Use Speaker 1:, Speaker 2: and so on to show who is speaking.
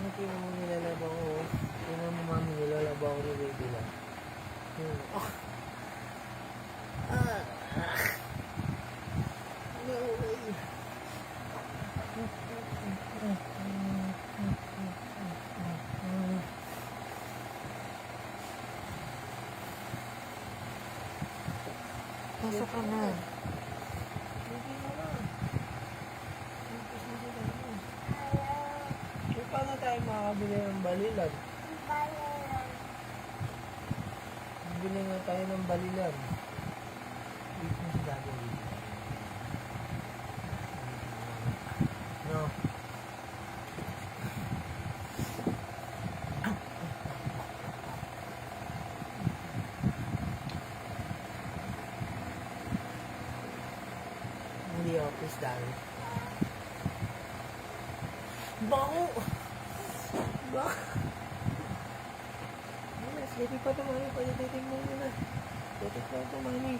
Speaker 1: Tingnan mo nilalabaw ko. Tingnan mo mami, nilalabaw ko ni baby lang. Oh. No way.
Speaker 2: Pasok ka na.
Speaker 1: Hindi mo na. Paano tayo makakabili ng balilan? Bili nga tayo ng balilan. Dito na si Daddy dito. No. Hindi office dahil. Bango! Bango! Sleepy pa ito, mami. Pwede titignan mo na. Titignan ito, mami.